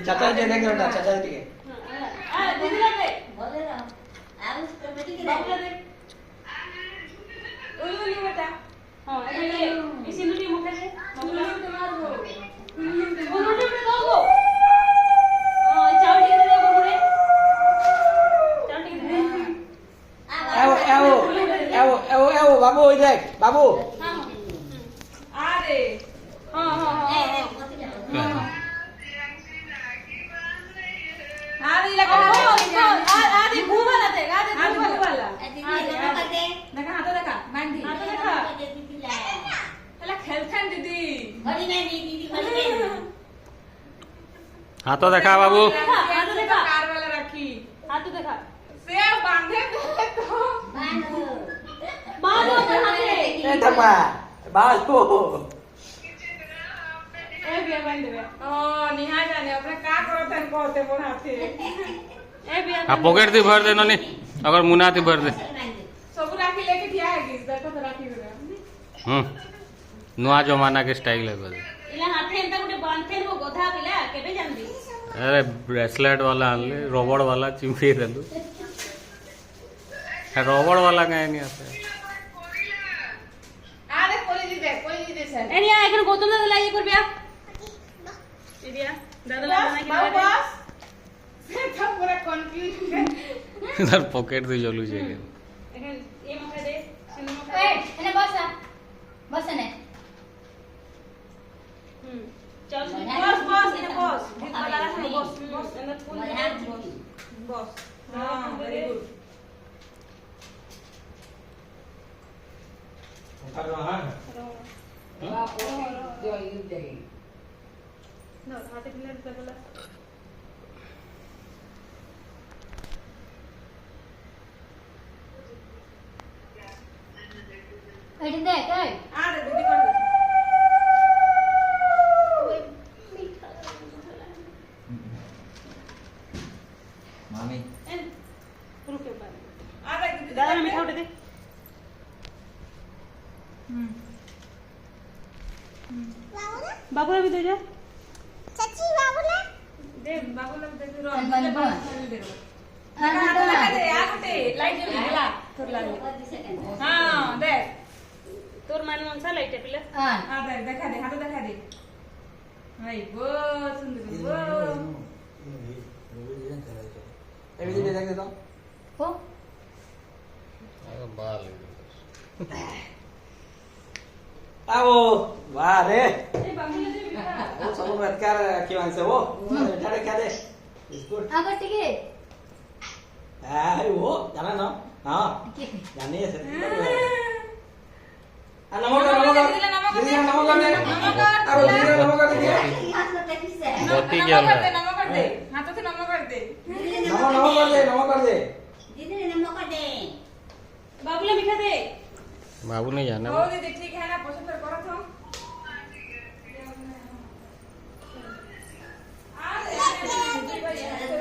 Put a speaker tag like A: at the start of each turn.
A: चाचा जी देख चाचा जी बाबू देख बाबू हाथ तो देखा बाबू
B: कार वाला रखी हाथ तो देखा सेब बांधे तो बांधो
A: धपा बाबू
B: ए बिया बांध दे ओ निहा जाने अपने का करत है कहते मोर हाथे ए बिया
C: आ पॉकेट दी भर दे ननी अगर मुना दी भर दे
B: सब राखी लेके ठिया है किस देखो तो राखी बेरा
C: नुआ जमाना के स्टाइल है बदे
B: इला हाथे एंता गुटे बांधते वो गोधा पिला केबे जानदी
C: अरे ब्रेसलेट वाला आनले रबड़ वाला चिमटी देलु रबड़ वाला कहीं नहीं आता
B: आ दे कोली दे सर एनिया এখন গৌতম দাদা লাগিয়ে করবে এরিয়া দাদা লাগা না কি बस সেটা পুরো কনফিউজ
C: इधर पॉकेट दी जलू छे
B: এখন এই মাথা দে সিনে মাথা ए এনে बस ने चल बस एने बस भीतर लगा से बस एने फुल बस हां वेरी गुड
A: कर रहा है
B: जो यू दे ना हाथे पिलर से बोला एडी दे काय आ दे दीदी कर दे
A: मामी
B: रुके बार आ दे दादा ने मीठा उठे दे बाबूला भी दे जा चाची बाबूला दे भी दे रो दे रो लगा दे आ गुटे लाइट जल गला तोर लागे हां दे तोर मान मनसा लाइट पिले हां दे देखा दे हाथ देखा दे हाय गो सुंदर गो
A: ए भी देख दे तो
B: हो
C: बाल
A: आओ वाह रे
B: ए बाबूला दे बिका
A: वो सब में कर क्यों आंसर वो ठाड़े क्या दे बिस्कुट
B: आगर टिके
A: हाय वो जाना ना हां जाने से आ नमक दे अरे दीदी नमक दे
C: मोती क्या
B: नमक कर दे हाथों से नमक कर दे
A: नमक कर दे
B: दीदी नमक कर दे बाबूला मीठा दे
C: बाबू नहीं जाना
B: हो दीदी ठीक है ना पसंद करो तो आ